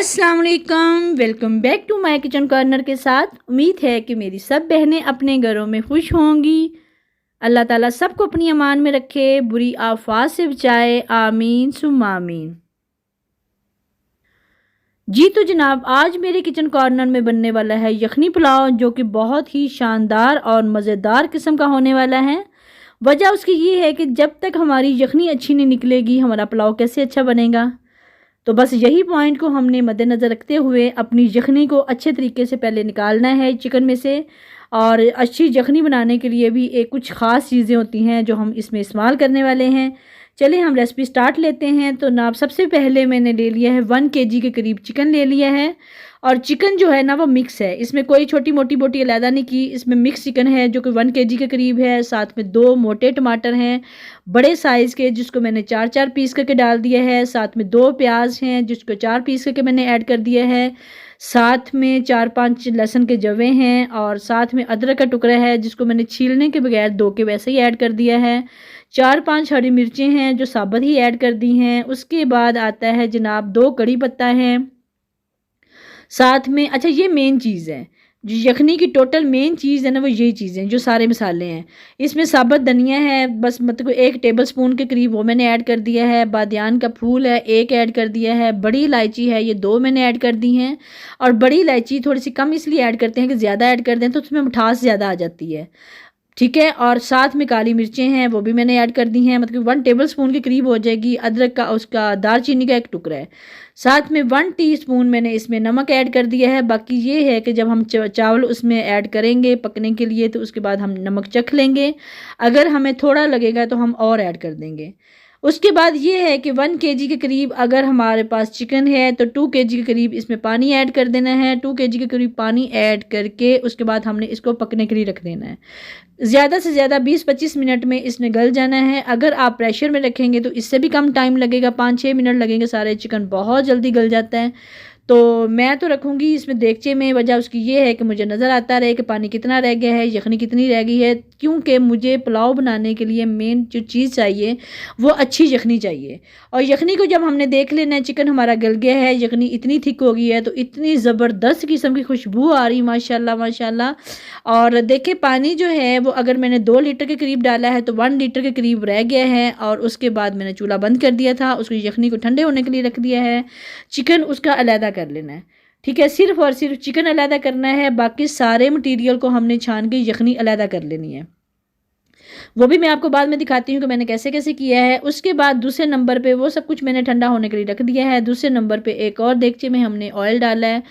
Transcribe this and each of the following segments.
अस्सलाम वालेकुम, welcome back to my kitchen corner के साथ। उम्मीद है कि मेरी सब बहनें अपने घरों में खुश होंगी। अल्लाह ताला सबको अपनी अमान में रखे, बुरी आफात से बचाए, आमीन सुम्मा आमीन। जी तो जनाब, आज मेरे किचन कॉर्नर में बनने वाला है यखनी पुलाव, जो कि बहुत ही शानदार और मज़ेदार किस्म का होने वाला है। वजह उसकी ये है कि जब तक हमारी यखनी अच्छी नहीं निकलेगी, हमारा पुलाव कैसे अच्छा बनेगा। तो बस यही पॉइंट को हमने मद्देनज़र रखते हुए अपनी यखनी को अच्छे तरीके से पहले निकालना है चिकन में से। और अच्छी यखनी बनाने के लिए भी एक कुछ ख़ास चीज़ें होती हैं जो हम इसमें इस्तेमाल करने वाले हैं। चलिए हम रेसिपी स्टार्ट लेते हैं। तो ना सबसे पहले मैंने ले लिया है 1 kg के करीब चिकन ले लिया है। और चिकन जो है ना वो मिक्स है, इसमें कोई छोटी मोटी बोटी अलहदा नहीं की। इसमें मिक्स चिकन है जो कि 1 kg के करीब है। साथ में 2 मोटे टमाटर हैं बड़े साइज़ के, जिसको मैंने 4-4 पीस करके डाल दिया है। साथ में 2 प्याज हैं जिसको 4 पीस करके मैंने ऐड कर दिया है। साथ में 4-5 लहसुन के जवे हैं और साथ में अदरक का टुकड़ा है जिसको मैंने छीलने के बगैर 2 के वैसे ही ऐड कर दिया है। 4-5 हरी मिर्चें हैं जो साबुत ही ऐड कर दी हैं। उसके बाद आता है जनाब 2 कड़ी पत्ता है। साथ में अच्छा ये मेन चीज़ है, जो यखनी की टोटल मेन चीज़ है ना वो यही चीज़ें जो सारे मसाले हैं। इसमें साबुत धनिया है, बस मतलब 1 टेबल स्पून के करीब, वो मैंने ऐड कर दिया है। बादियान का फूल है 1 ऐड कर दिया है। बड़ी इलायची है ये 2 मैंने ऐड कर दी हैं। और बड़ी इलायची थोड़ी सी कम इसलिए ऐड करते हैं कि ज़्यादा ऐड कर दें तो उसमें मिठास ज़्यादा आ जाती है, ठीक है। और साथ में काली मिर्चें हैं वो भी मैंने ऐड कर दी हैं, मतलब 1 टेबल स्पून के करीब हो जाएगी। अदरक का उसका दालचीनी का 1 टुकड़ा है। साथ में 1 टीस्पून मैंने इसमें नमक ऐड कर दिया है। बाकी ये है कि जब हम चावल उसमें ऐड करेंगे पकने के लिए तो उसके बाद हम नमक चख लेंगे, अगर हमें थोड़ा लगेगा तो हम और ऐड कर देंगे। उसके बाद ये है कि 1 kg के करीब अगर हमारे पास चिकन है तो 2 kg के करीब इसमें पानी ऐड कर देना है। 2 kg के करीब पानी ऐड करके उसके बाद हमने इसको पकने के लिए रख देना है। ज़्यादा से ज़्यादा 20-25 मिनट में इसने गल जाना है। अगर आप प्रेशर में रखेंगे तो इससे भी कम टाइम लगेगा, 5-6 मिनट लगेंगे। सारे चिकन बहुत जल्दी गल जाता है। तो मैं तो रखूँगी इसमें देगचे में। वजह उसकी ये है कि मुझे नज़र आता रहे कि पानी कितना रह गया है, यखनी कितनी रह गई है, क्योंकि मुझे पुलाव बनाने के लिए मेन जो चीज़ चाहिए वो अच्छी यखनी चाहिए। और यखनी को जब हमने देख लेना है चिकन हमारा गल गया है, यखनी इतनी थिक हो गई है, तो इतनी ज़बरदस्त किस्म की खुशबू आ रही माशाल्लाह माशाल्लाह। और देखिए पानी जो है वो अगर मैंने 2 लीटर के करीब डाला है तो 1 लीटर के करीब रह गया है। और उसके बाद मैंने चूल्हा बंद कर दिया था, उसको यखनी को ठंडे होने के लिए रख दिया है। चिकन उसका अलहदा कर लेना है, ठीक है। सिर्फ और सिर्फ चिकन अलहदा करना है, बाकी सारे मटेरियल को हमने छान के यखनी अलहदा कर लेनी है। वो भी मैं आपको बाद में दिखाती हूँ कि मैंने कैसे कैसे किया है। उसके बाद दूसरे नंबर पे वो सब कुछ मैंने ठंडा होने के लिए रख दिया है। दूसरे नंबर पे एक और देगचे में हमने ऑयल डाला है।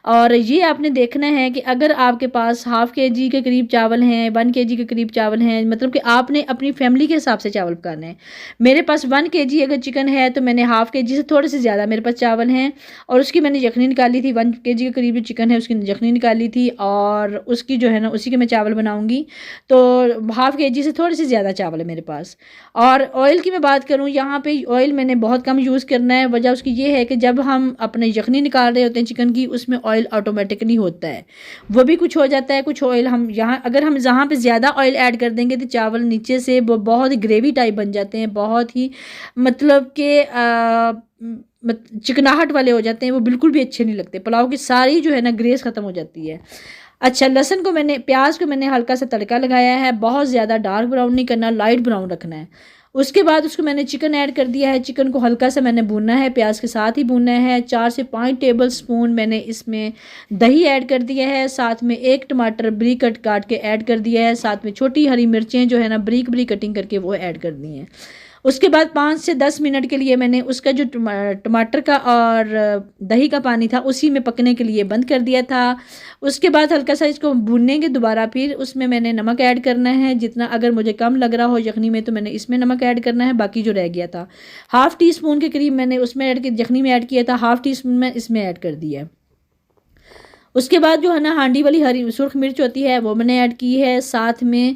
और ये आपने देखना है कि अगर आपके पास 1/2 kg के करीब चावल हैं, 1 kg के करीब चावल हैं, मतलब कि आपने अपनी फैमिली के हिसाब से चावल पकाने हैं। मेरे पास 1 kg अगर चिकन है तो मैंने 1/2 kg से थोड़े से ज़्यादा मेरे पास चावल हैं। और उसकी मैंने यखनी निकाली थी, 1 kg के करीब जो चिकन है उसकी यखनी निकाली थी। और उसकी जो है ना उसी के मैं चावल बनाऊँगी। तो 1/2 kg से थोड़ी सी ज़्यादा चावल है मेरे पास। और ऑयल की मैं बात करूँ, यहाँ पे ऑयल मैंने बहुत कम यूज़ करना है। वजह उसकी ये है कि जब हम अपने यखनी निकाल रहे होते हैं चिकन की, उसमें ऑयल ऑटोमेटिकली होता है, वो भी कुछ हो जाता है। कुछ ऑयल हम यहाँ अगर हम जहाँ पे ज़्यादा ऑयल ऐड कर देंगे तो चावल नीचे से वो बहुत ही ग्रेवी टाइप बन जाते हैं, बहुत ही मतलब कि चिकनाहट वाले हो जाते हैं, वो बिल्कुल भी अच्छे नहीं लगते। पुलाव की सारी जो है ना ग्रेस ख़त्म हो जाती है। अच्छा, लहसुन को मैंने प्याज को मैंने हल्का सा तड़का लगाया है, बहुत ज़्यादा डार्क ब्राउन नहीं करना, लाइट ब्राउन रखना है। उसके बाद उसको मैंने चिकन ऐड कर दिया है। चिकन को हल्का सा मैंने भूनना है, प्याज के साथ ही भूनना है। 4 से 5 टेबल स्पून मैंने इसमें दही ऐड कर दिया है। साथ में 1 टमाटर बारीक काट के ऐड कर दिया है। साथ में छोटी हरी मिर्चें जो है ना बारीक बारीक कटिंग करके वो ऐड कर दी हैं। उसके बाद 5 से 10 मिनट के लिए मैंने उसका जो टमाटर का और दही का पानी था उसी में पकने के लिए बंद कर दिया था। उसके बाद हल्का सा इसको भूनेंगे दोबारा, फिर उसमें मैंने नमक ऐड करना है जितना, अगर मुझे कम लग रहा हो यखनी में तो मैंने इसमें नमक ऐड करना है। बाकी जो रह गया था 1/2 टीस्पून के करीब मैंने उसमें ऐड किया, यखनी में ऐड किया था, 1/2 टीस्पून में इसमें ऐड कर दिया। उसके बाद जो है ना हांडी वाली हरी सुर्ख मिर्च होती है वो मैंने ऐड की है। साथ में